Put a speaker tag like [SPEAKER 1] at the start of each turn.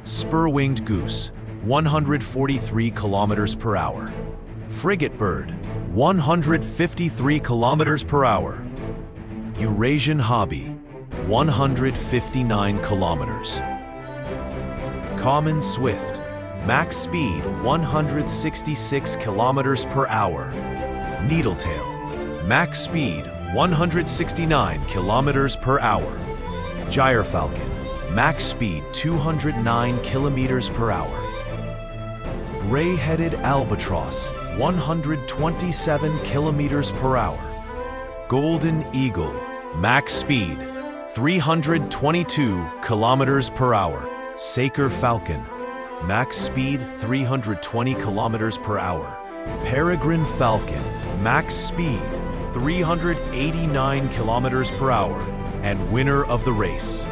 [SPEAKER 1] Spur-winged goose, 143 kilometers per hour. Frigate bird, 153 kilometers per hour. Eurasian hobby, 159 kilometers. Common swift, max speed 166 kilometers per hour. Needletail, max speed 169 kilometers per hour. Gyrfalcon, max speed 209 kilometers per hour. Gray-headed albatross, 127 kilometers per hour. Golden eagle, max speed 322 kilometers per hour. Saker falcon, max speed 320 kilometers per hour. Peregrine falcon, max speed 389 kilometers per hour, and winner of the race.